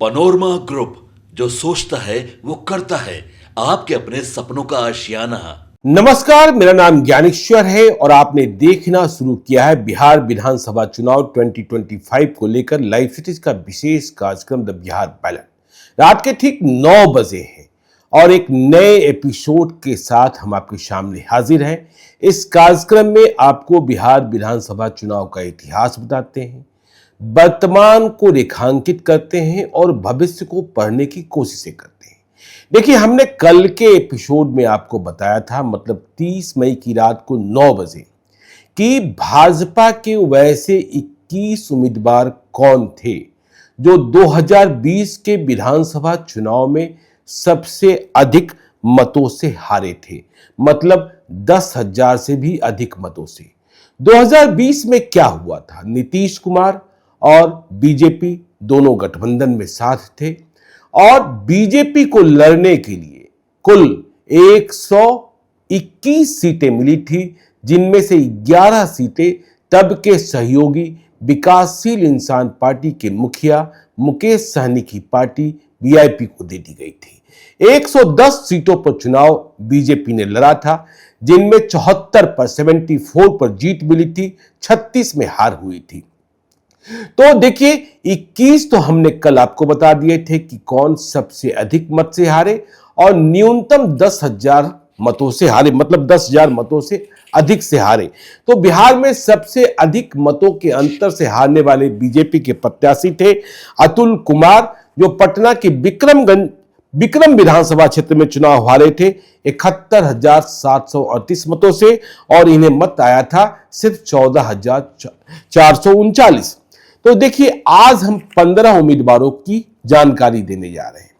Panorama group, जो सोचता है वो करता है। आपके अपने सपनों का आशियाना। नमस्कार, मेरा नाम ज्ञानेश्वर है और आपने देखना शुरू किया है बिहार विधानसभा चुनाव 2025 को लेकर लाइव सिटीज का विशेष कार्यक्रम द बिहार बैलेट। रात के ठीक 9 बजे है और एक नए एपिसोड के साथ हम आपके सामने हाजिर हैं। इस कार्यक्रम में आपको बिहार विधानसभा चुनाव का इतिहास बताते हैं, वर्तमान को रेखांकित करते हैं और भविष्य को पढ़ने की कोशिशें करते हैं। देखिए, हमने कल के एपिसोड में आपको बताया था, मतलब 30 मई की रात को 9 बजे, कि भाजपा के वैसे 21 उम्मीदवार कौन थे जो 2020 के विधानसभा चुनाव में सबसे अधिक मतों से हारे थे, मतलब 10,000 से भी अधिक मतों से। 2020 में क्या हुआ था? नीतीश कुमार और बीजेपी दोनों गठबंधन में साथ थे और बीजेपी को लड़ने के लिए कुल 121 सीटें मिली थी, जिनमें से 11 सीटें तब के सहयोगी विकासशील इंसान पार्टी के मुखिया मुकेश सहनी की पार्टी वीआईपी को दे दी गई थी। 110 सीटों पर चुनाव बीजेपी ने लड़ा था, जिनमें 74 पर 74 पर जीत मिली थी, 36 में हार हुई थी। तो देखिए, 21 तो हमने कल आपको बता दिए थे कि कौन सबसे अधिक मत से हारे और न्यूनतम 10,000 मतों से हारे, मतलब 10,000 मतों से अधिक से हारे। तो बिहार में सबसे अधिक मतों के अंतर से हारने वाले बीजेपी के प्रत्याशी थे अतुल कुमार, जो पटना के विक्रम विधानसभा क्षेत्र में चुनाव हारे थे 71,738 मतों से और इन्हें मत आया था सिर्फ 14,439। तो देखिए, आज हम 15 उम्मीदवारों की जानकारी देने जा रहे हैं।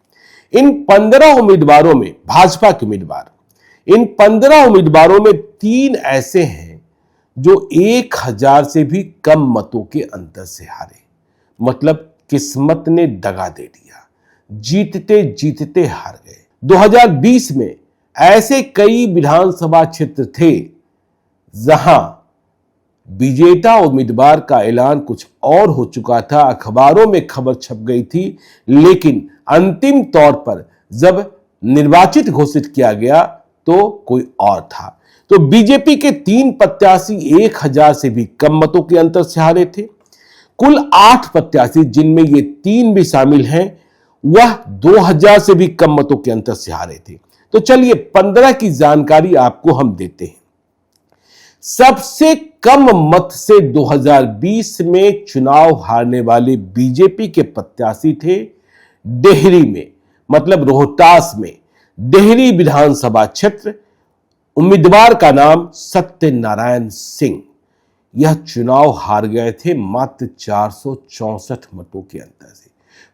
इन 15 उम्मीदवारों में भाजपा के उम्मीदवार, इन 15 उम्मीदवारों में 3 ऐसे हैं जो 1,000 से भी कम मतों के अंतर से हारे, मतलब किस्मत ने दगा दे दिया, जीतते जीतते हार गए। 2020 में ऐसे कई विधानसभा क्षेत्र थे जहां विजेता उम्मीदवार का ऐलान कुछ और हो चुका था, अखबारों में खबर छप गई थी, लेकिन अंतिम तौर पर जब निर्वाचित घोषित किया गया तो कोई और था। तो बीजेपी के 3 प्रत्याशी 1,000 से भी कम मतों के अंतर से हारे थे। कुल 8 प्रत्याशी, जिनमें ये 3 भी शामिल हैं, वह 2,000 से भी कम मतों के अंतर से हारे थे। तो चलिए 15 की जानकारी आपको हम देते हैं। सबसे कम मत से 2020 में चुनाव हारने वाले बीजेपी के प्रत्याशी थे डेहरी में, मतलब रोहतास में, डेहरी विधानसभा क्षेत्र। उम्मीदवार का नाम सत्यनारायण सिंह। यह चुनाव हार गए थे मात्र 464 मतों के अंतर से,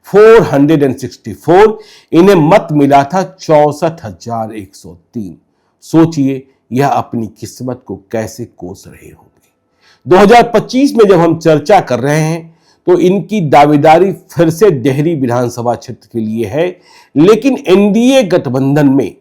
464। इन्हें मत मिला था 64,103। सोचिए यह अपनी किस्मत को कैसे कोस रहे होंगे। 2025 में जब हम चर्चा कर रहे हैं तो इनकी दावेदारी फिर से डेहरी विधानसभा क्षेत्र के लिए है, लेकिन एनडीए गठबंधन में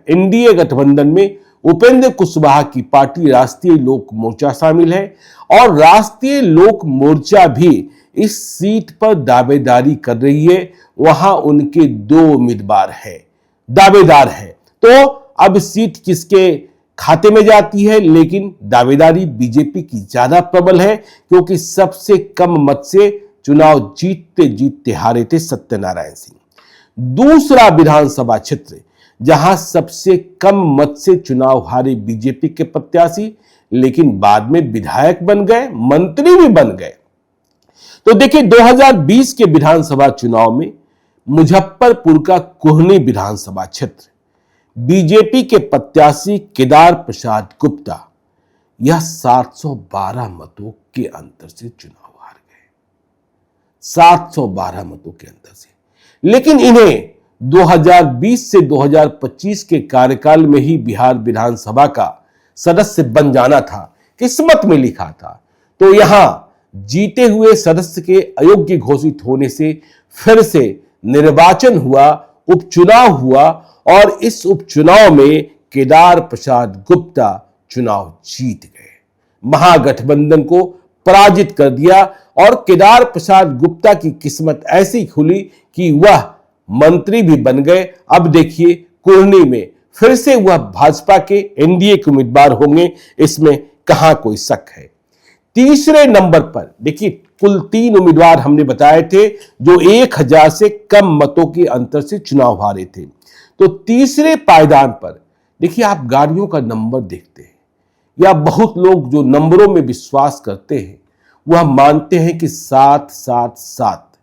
एनडीए गठबंधन में उपेंद्र कुशवाहा की पार्टी राष्ट्रीय लोक मोर्चा शामिल है और राष्ट्रीय लोक मोर्चा भी इस सीट पर दावेदारी कर रही है। वहां उनके 2 उम्मीदवार हैं, दावेदार हैं। तो अब सीट किसके खाते में जाती है, लेकिन दावेदारी बीजेपी की ज्यादा प्रबल है, क्योंकि सबसे कम मत से चुनाव जीतते जीतते हारे थे सत्यनारायण सिंह। दूसरा विधानसभा क्षेत्र जहां सबसे कम मत से चुनाव हारे बीजेपी के प्रत्याशी, लेकिन बाद में विधायक बन गए, मंत्री भी बन गए। तो देखिए, 2020 के विधानसभा चुनाव में मुजफ्फरपुर का कुहनी विधानसभा क्षेत्र, बीजेपी के प्रत्याशी केदार प्रसाद गुप्ता, यह 712 मतों के अंतर से चुनाव हार गए, 712 मतों के अंतर से। लेकिन इन्हें 2020 से 2025 के कार्यकाल में ही बिहार विधानसभा का सदस्य बन जाना था, किस्मत में लिखा था। तो यहां जीते हुए सदस्य के अयोग्य घोषित होने से फिर से निर्वाचन हुआ, उपचुनाव हुआ और इस उपचुनाव में केदार प्रसाद गुप्ता चुनाव जीत गए। महागठबंधन को पराजित कर दिया और केदार प्रसाद गुप्ता की किस्मत ऐसी खुली कि वह मंत्री भी बन गए। अब देखिए कुर्नी में फिर से वह भाजपा के एनडीए के उम्मीदवार होंगे, इसमें कहां कोई शक है। तीसरे नंबर पर देखिए कुल 3 उम्मीदवार हमने बताए थे जो 1000 से कम मतों के अंतर से चुनाव हारे थे। तो तीसरे पायदान पर देखिए आप गाड़ियों का नंबर देखते हैं या बहुत लोग जो नंबरों में विश्वास करते हैं वह मानते हैं कि 777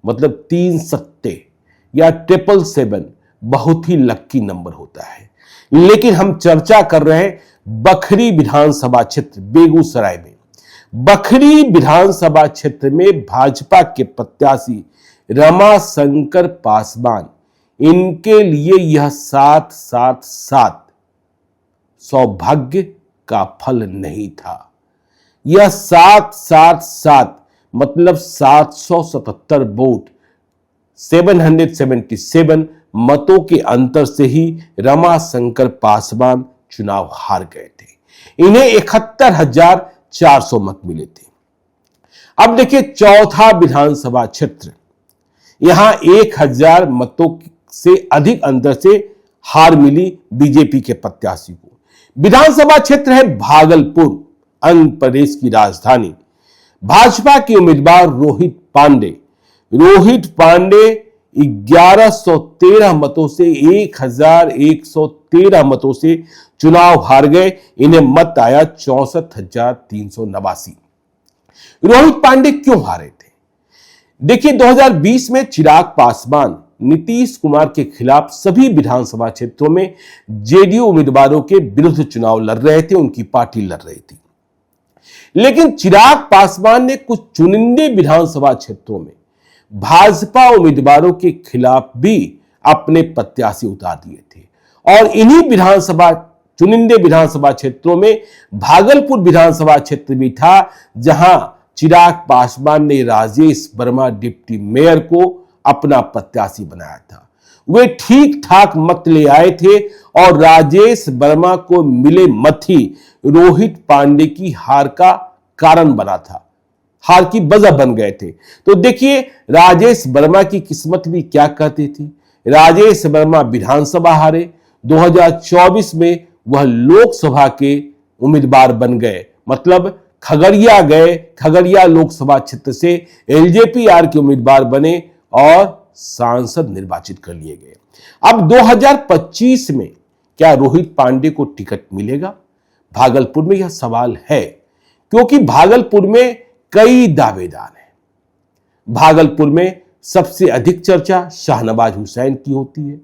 मतलब 3 सत्ते या 777 बहुत ही लक्की नंबर होता है। लेकिन हम चर्चा कर रहे हैं बखरी विधानसभा क्षेत्र बेगूसराय में। बखरी विधानसभा क्षेत्र में भाजपा के प्रत्याशी रमाशंकर पासवान, इनके लिए यह 777 सौभाग्य का फल नहीं था। यह 777 मतलब 777 वोट 777 मतों के अंतर से ही रमाशंकर पासवान चुनाव हार गए थे। इन्हें 71,400 मत मिले थे। अब देखिए चौथा विधानसभा क्षेत्र, यहां 1000 मतों से अधिक अंतर से हार मिली बीजेपी के प्रत्याशी को। विधानसभा क्षेत्र है भागलपुर, आंध्र प्रदेश की राजधानी। भाजपा के उम्मीदवार रोहित पांडे 1113 मतों से 1113 मतों से चुनाव हार गए। इन्हें मत आया 64,389। रोहित पांडे क्यों हारे थे? देखिए 2020 में चिराग पासवान नीतीश कुमार के खिलाफ सभी विधानसभा क्षेत्रों में जेडीयू उम्मीदवारों के विरुद्ध चुनाव लड़ रहे थे, उनकी पार्टी लड़ रही थी। लेकिन चिराग पासवान ने कुछ चुनिंदे विधानसभा क्षेत्रों में भाजपा उम्मीदवारों के खिलाफ भी अपने प्रत्याशी उतार दिए थे और इन्हीं चुनिंदे विधानसभा क्षेत्रों में भागलपुर विधानसभा क्षेत्र भी था, जहां चिराग पासवान ने राजेश वर्मा डिप्टी मेयर को अपना प्रत्याशी बनाया था। वे ठीक ठाक मत ले आए थे और राजेश वर्मा को मिले मत ही रोहित पांडे की हार का कारण बना था, हार की वजह बन गए थे। तो देखिए राजेश वर्मा की किस्मत भी क्या कहती थी। राजेश वर्मा विधानसभा हारे, 2024 में वह लोकसभा के उम्मीदवार बन गए, मतलब खगड़िया गए, खगड़िया लोकसभा क्षेत्र से एलजेपी-आर के उम्मीदवार बने और सांसद निर्वाचित कर लिए गए। अब 2025 में क्या रोहित पांडे को टिकट मिलेगा? भागलपुर में यह सवाल है, क्योंकि भागलपुर में कई दावेदार हैं। भागलपुर में सबसे अधिक चर्चा शाहनवाज हुसैन की होती है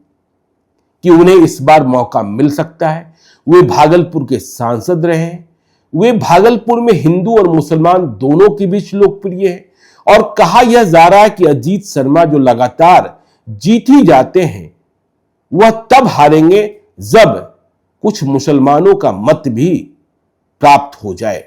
कि उन्हें इस बार मौका मिल सकता है। वे भागलपुर के सांसद रहे हैं। वे भागलपुर में हिंदू और मुसलमान दोनों के बीच लोकप्रिय है और कहा यह जा रहा है कि अजीत शर्मा जो लगातार जीत ही जाते हैं वह तब हारेंगे जब कुछ मुसलमानों का मत भी प्राप्त हो जाए।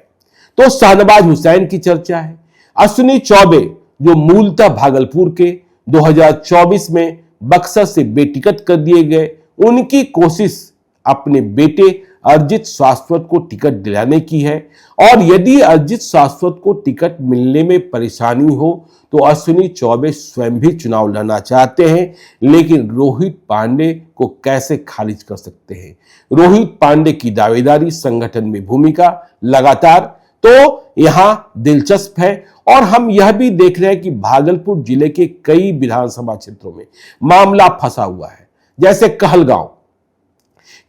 तो शाहनवाज हुसैन की चर्चा है। अश्विनी चौबे जो मूलतः भागलपुर के 2024 में बक्सर से बेटिकट कर दिए गए, उनकी कोशिश अपने बेटे अरिजीत शाश्वत को टिकट दिलाने की है और यदि अरिजीत शाश्वत को टिकट मिलने में परेशानी हो तो अश्विनी चौबे स्वयं भी चुनाव लड़ना चाहते हैं, लेकिन रोहित पांडे को कैसे खारिज कर सकते हैं? रोहित पांडे की दावेदारी, संगठन में भूमिका लगातार तो यहां दिलचस्प है। और हम यह भी देख रहे हैं कि भागलपुर जिले के कई विधानसभा क्षेत्रों में मामला फंसा हुआ है, जैसे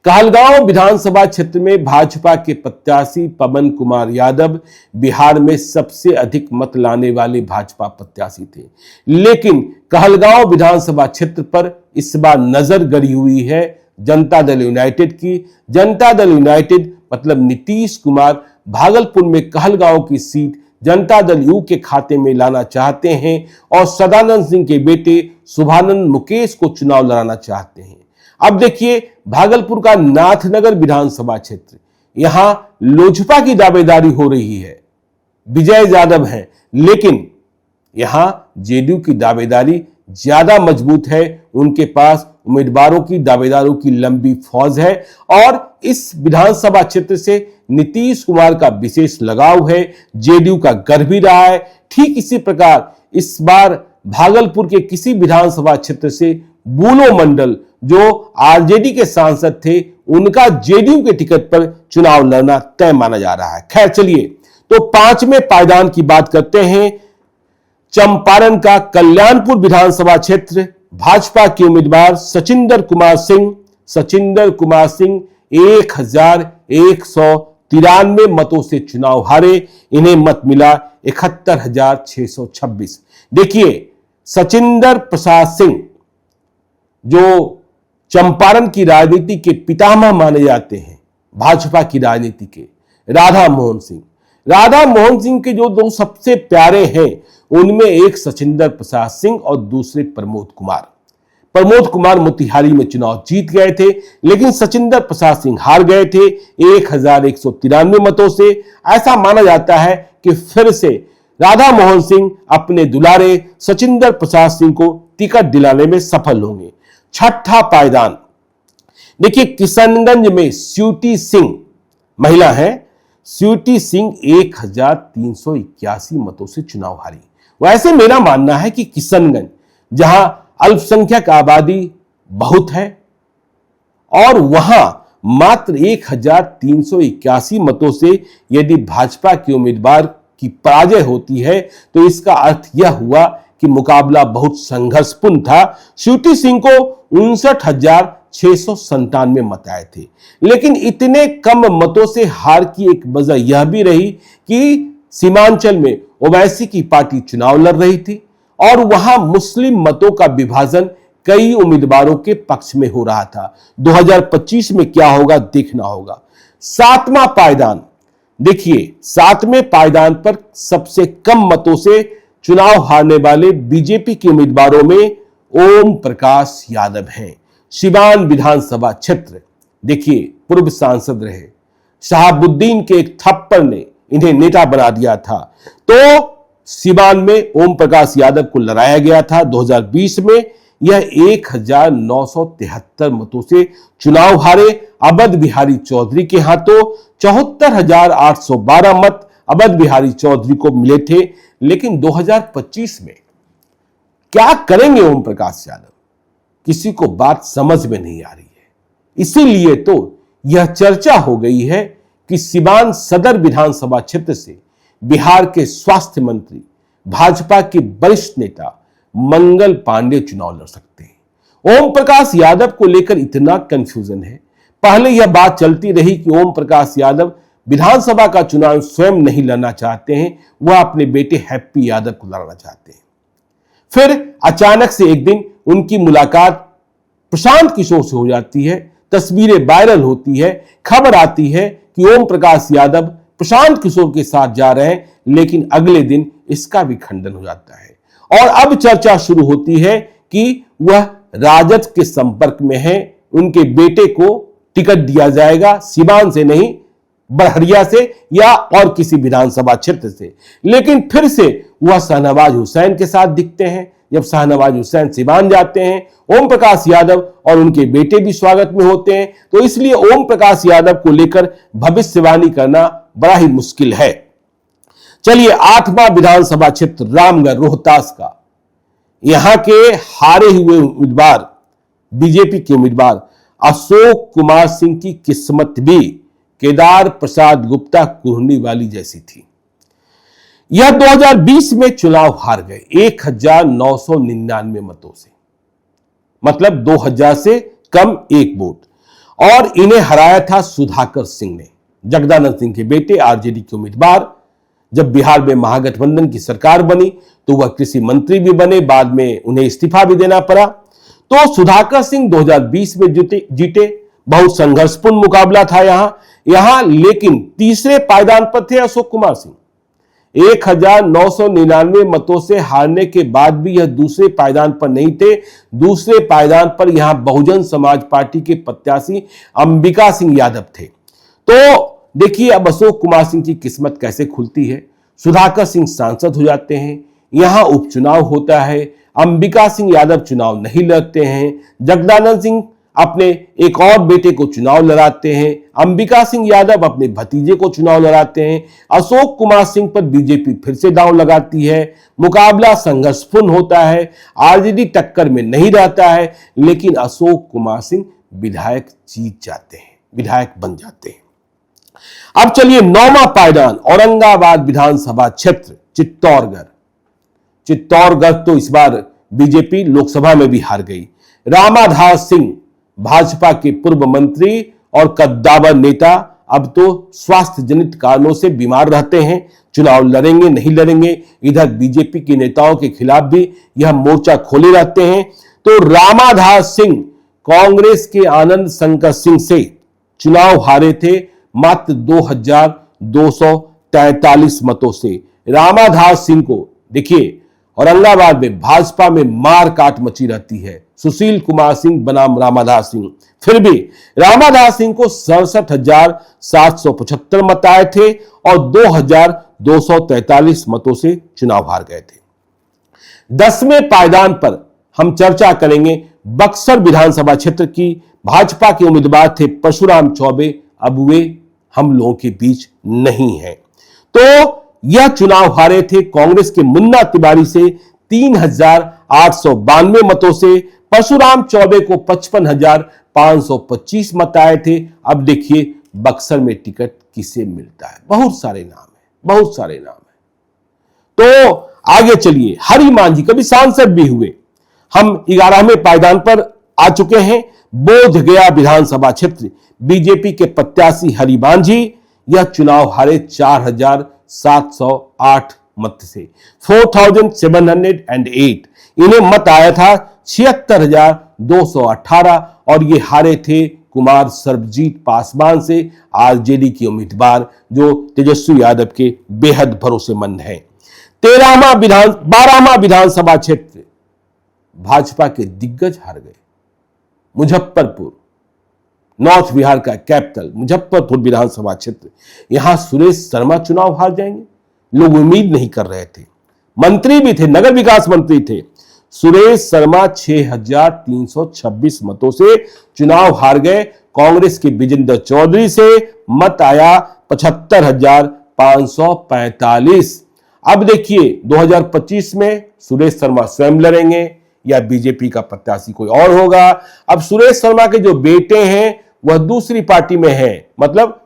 कहलगांव विधानसभा क्षेत्र में भाजपा के प्रत्याशी पवन कुमार यादव बिहार में सबसे अधिक मत लाने वाले भाजपा प्रत्याशी थे, लेकिन कहलगांव विधानसभा क्षेत्र पर इस बार नजर गड़ी हुई है जनता दल यूनाइटेड की। जनता दल यूनाइटेड मतलब नीतीश कुमार भागलपुर में कहलगांव की सीट जनता दल यू के खाते में लाना चाहते हैं और सदानंद सिंह के बेटे शुभानंद मुकेश को चुनाव लड़ाना चाहते हैं। अब देखिए भागलपुर का नाथनगर विधानसभा क्षेत्र, यहां लोजपा की दावेदारी हो रही है, विजय यादव हैं, लेकिन यहां जेडीयू की दावेदारी ज्यादा मजबूत है, उनके पास उम्मीदवारों की, दावेदारों की लंबी फौज है और इस विधानसभा क्षेत्र से नीतीश कुमार का विशेष लगाव है, जेडीयू का घर भी रहा है। ठीक इसी प्रकार इस बार भागलपुर के किसी विधानसभा क्षेत्र से बुलो मंडल जो आरजेडी के सांसद थे, उनका जेडीयू के टिकट पर चुनाव लड़ना तय माना जा रहा है। खैर चलिए, तो पांचवें पायदान की बात करते हैं। चंपारण का कल्याणपुर विधानसभा क्षेत्र, भाजपा के उम्मीदवार सचिंदर कुमार सिंह 1193 मतों से चुनाव हारे। इन्हें मत मिला 71,626। देखिए, सचिंदर प्रसाद सिंह जो चंपारण की राजनीति के पितामह माने जाते हैं, भाजपा की राजनीति के, राधा मोहन सिंह के जो दो सबसे प्यारे हैं, उनमें एक सचिंदर प्रसाद सिंह और दूसरे प्रमोद कुमार मोतिहारी में चुनाव जीत गए थे, लेकिन सचिंदर प्रसाद सिंह हार गए थे 1193 मतों से। ऐसा माना जाता है कि फिर से राधा मोहन सिंह अपने दुलारे सचिंदर प्रसाद सिंह को टिकट दिलाने में सफल होंगे। छठा पायदान, देखिए, किशनगंज में स्वीटी सिंह महिला है, स्वीटी सिंह 1381 मतों से चुनाव हारी। वैसे मेरा मानना है कि किशनगंज, जहां अल्पसंख्यक आबादी बहुत है और वहां मात्र 1381 मतों से यदि भाजपा के उम्मीदवार की पराजय होती है, तो इसका अर्थ यह हुआ कि मुकाबला बहुत संघर्षपूर्ण था। स्वीटी सिंह को 59,697 मत आए थे, लेकिन इतने कम मतों से हार की एक वजह यह भी रही कि सीमांचल में ओवैसी की पार्टी चुनाव लड़ रही थी और वहां मुस्लिम मतों का विभाजन कई उम्मीदवारों के पक्ष में हो रहा था। 2025 में क्या होगा देखना होगा। सातवां पायदान, देखिए, सातवें पायदान पर सबसे कम मतों से चुनाव हारने वाले बीजेपी के उम्मीदवारों में ओम प्रकाश यादव हैं। सिवान विधानसभा क्षेत्र, देखिए, पूर्व सांसद रहे, शहाबुद्दीन के एक थप्पड़ ने इन्हें नेता बना दिया था। तो सिवान में ओम प्रकाश यादव को लड़ाया गया था। 2020 में यह 1973 मतों से चुनाव हारे। अवध बिहारी चौधरी के हाथों 74,812 मत अवध बिहारी चौधरी को मिले थे। लेकिन 2025 में क्या करेंगे ओम प्रकाश यादव, किसी को बात समझ में नहीं आ रही है। इसीलिए तो यह चर्चा हो गई है कि सिवान सदर विधानसभा क्षेत्र से बिहार के स्वास्थ्य मंत्री, भाजपा के वरिष्ठ नेता मंगल पांडे चुनाव लड़ सकते हैं। ओम प्रकाश यादव को लेकर इतना कंफ्यूजन है। पहले यह बात चलती रही कि ओम प्रकाश यादव विधानसभा का चुनाव स्वयं नहीं लड़ना चाहते हैं, वह अपने बेटे हैप्पी यादव को लड़ना चाहते हैं। फिर अचानक से एक दिन उनकी मुलाकात प्रशांत किशोर से हो जाती है, तस्वीरें वायरल होती है, खबर आती है कि ओम प्रकाश यादव प्रशांत किशोर के साथ जा रहे हैं, लेकिन अगले दिन इसका भी खंडन हो जाता है और अब चर्चा शुरू होती है कि वह राजद के संपर्क में है, उनके बेटे को टिकट दिया जाएगा, सिवान से नहीं, बड़हरिया से या और किसी विधानसभा क्षेत्र से। लेकिन फिर से वह शाहनवाज हुसैन के साथ दिखते हैं। जब शाहनवाज हुसैन सिवान जाते हैं, ओम प्रकाश यादव और उनके बेटे भी स्वागत में होते हैं। तो इसलिए ओम प्रकाश यादव को लेकर भविष्यवाणी करना बड़ा ही मुश्किल है। चलिए, 8वां विधानसभा क्षेत्र रामगढ़ रोहतास का, यहां के हारे हुए उम्मीदवार, बीजेपी के उम्मीदवार अशोक कुमार सिंह की किस्मत भी केदार प्रसाद गुप्ता कुहनी वाली जैसी थी। यह 2020 में चुनाव हार गए 1999 मतों से, मतलब 2000 से कम एक वोट, और इन्हें हराया था सुधाकर सिंह ने, जगदानंद सिंह के बेटे, आरजेडी के उम्मीदवार। जब बिहार में महागठबंधन की सरकार बनी तो वह कृषि मंत्री भी बने, बाद में उन्हें इस्तीफा भी देना पड़ा। तो सुधाकर सिंह 2020 में जीते। बहुत संघर्षपूर्ण मुकाबला था यहां, लेकिन तीसरे पायदान पर थे अशोक कुमार सिंह। 1999 मतों से हारने के बाद भी यह दूसरे पायदान पर नहीं थे। दूसरे पायदान पर यहां बहुजन समाज पार्टी के प्रत्याशी अंबिका सिंह यादव थे। तो देखिए अब अशोक कुमार सिंह की किस्मत कैसे खुलती है। सुधाकर सिंह सांसद हो जाते हैं, यहां उपचुनाव होता है। अंबिका सिंह यादव चुनाव नहीं लड़ते हैं। जगदानंद सिंह अपने एक और बेटे को चुनाव लड़ाते हैं। अंबिका सिंह यादव अपने भतीजे को चुनाव लड़ाते हैं। अशोक कुमार सिंह पर बीजेपी फिर से दांव लगाती है। मुकाबला संघर्षपूर्ण होता है। आरजेडी टक्कर में नहीं रहता है, लेकिन अशोक कुमार सिंह विधायक जीत जाते हैं, विधायक बन जाते हैं। अब चलिए 9वां पायदान, औरंगाबाद विधानसभा क्षेत्र, चित्तौड़गढ़। चित्तौड़गढ़ तो इस बार बीजेपी लोकसभा में भी हार गई। रामाधार सिंह भाजपा के पूर्व मंत्री और कद्दावर नेता अब तो स्वास्थ्य जनित कारणों से बीमार रहते हैं। चुनाव लड़ेंगे नहीं लड़ेंगे, इधर बीजेपी के नेताओं के खिलाफ भी यह मोर्चा खोले रहते हैं। तो रामाधार सिंह कांग्रेस के आनंद शंकर सिंह से चुनाव हारे थे मात्र 2243 मतों से। रामाधार सिंह को देखिए, औरंगाबाद में भाजपा में मार काट मची रहती है। सुशील कुमार सिंह बनाम रामाधार सिंह, फिर भी रामाधार सिंह को 67,775 मत आए थे और 2,243 मतों से चुनाव हार गए थे। 10वें पायदान पर हम चर्चा करेंगे बक्सर विधानसभा क्षेत्र की। भाजपा के उम्मीदवार थे परशुराम चौबे, अब वे हम लोगों के बीच नहीं हैं। तो यह चुनाव हारे थे कांग्रेस के मुन्ना तिवारी से 3,892 मतों से। परशुराम चौबे को 55,525 मत आए थे। अब देखिए बक्सर में टिकट किसे मिलता है। बहुत सारे नाम है, बहुत सारे नाम है। तो आगे चलिए, हरि मांझी कभी सांसद भी हुए। हम 11वें पायदान पर आ चुके हैं। बोधगया विधानसभा क्षेत्र, बीजेपी के प्रत्याशी हरि मांझी यह चुनाव हारे 4,708 मत से, 4,708। इन्हें मत आया था 76,218 और ये हारे थे कुमार सर्वजीत पासवान से, आरजेडी के उम्मीदवार जो तेजस्वी यादव के बेहद भरोसेमंद हैं। 12वां विधानसभा क्षेत्र भाजपा के दिग्गज हार गए। मुजफ्फरपुर, नॉर्थ बिहार का कैपिटल मुजफ्फरपुर विधानसभा क्षेत्र, यहां सुरेश शर्मा चुनाव हार जाएंगे, लोग उम्मीद नहीं कर रहे थे। मंत्री भी थे, नगर विकास मंत्री थे। सुरेश शर्मा 6,326 मतों से चुनाव हार गए। कांग्रेस के विजेंद्र चौधरी से मत आया 75,545। अब देखिए 2025 में सुरेश शर्मा स्वयं लड़ेंगे या बीजेपी का प्रत्याशी कोई और होगा। अब सुरेश शर्मा के जो बेटे हैं वह दूसरी पार्टी में हैं, मतलब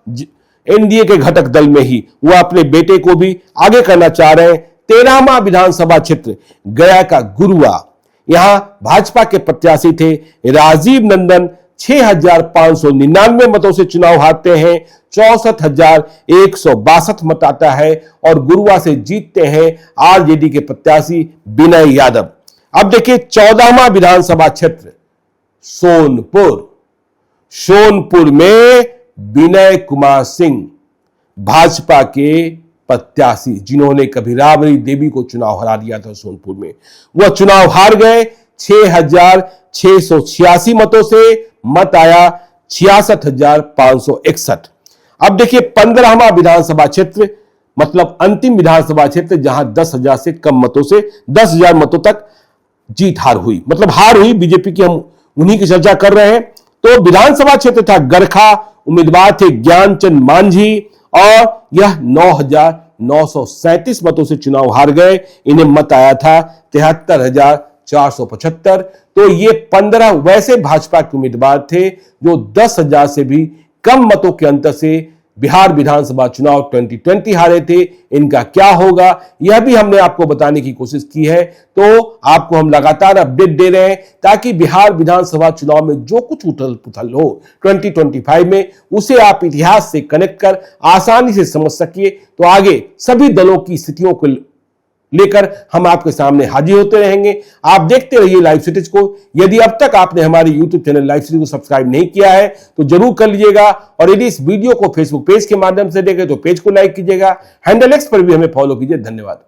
एनडीए के घटक दल में ही, वह अपने बेटे को भी आगे करना चाह रहे हैं। 13वां विधानसभा क्षेत्र गया का गुरुआ, यहां भाजपा के प्रत्याशी थे राजीव नंदन, 6,599 मतों से चुनाव हारते हैं। 64,162 मत आता है और गुरुआ से जीतते हैं आरजेडी के प्रत्याशी विनय यादव। अब देखिए 14वां विधानसभा क्षेत्र सोनपुर, सोनपुर में विनय कुमार सिंह भाजपा के प्रत्याशी, जिन्होंने कभी राबड़ी देवी को चुनाव हरा दिया था सोनपुर में, वह चुनाव हार गए 6,686 मतों से। मत आया 66,561। अब देखिए 15वां विधानसभा क्षेत्र, मतलब अंतिम विधानसभा क्षेत्र, जहां 10,000 से कम मतों से 10,000 मतों तक जीत हार हुई, मतलब हार हुई बीजेपी की, हम उन्हीं की चर्चा कर रहे हैं। तो विधानसभा क्षेत्र था गरखा, उम्मीदवार थे ज्ञानचंद मांझी और यह 9,937 मतों से चुनाव हार गए। इन्हें मत आया था 73,475। तो ये 15 वैसे भाजपा के उम्मीदवार थे जो 10,000 से भी कम मतों के अंतर से बिहार विधानसभा चुनाव 2020 हारे थे। इनका क्या होगा यह भी हमने आपको बताने की कोशिश की है। तो आपको हम लगातार अपडेट दे रहे हैं ताकि बिहार विधानसभा चुनाव में जो कुछ उथल पुथल हो 2025 में, उसे आप इतिहास से कनेक्ट कर आसानी से समझ सकिए। तो आगे सभी दलों की स्थितियों को लेकर हम आपके सामने हाजिर होते रहेंगे। आप देखते रहिए लाइव सिटीज को। यदि अब तक आपने हमारे यूट्यूब चैनल लाइव सिटीज को सब्सक्राइब नहीं किया है तो जरूर कर लीजिएगा, और यदि इस वीडियो को फेसबुक पेज के माध्यम से देखें तो पेज को लाइक कीजिएगा। हैंडल एक्स पर भी हमें फॉलो कीजिए। धन्यवाद।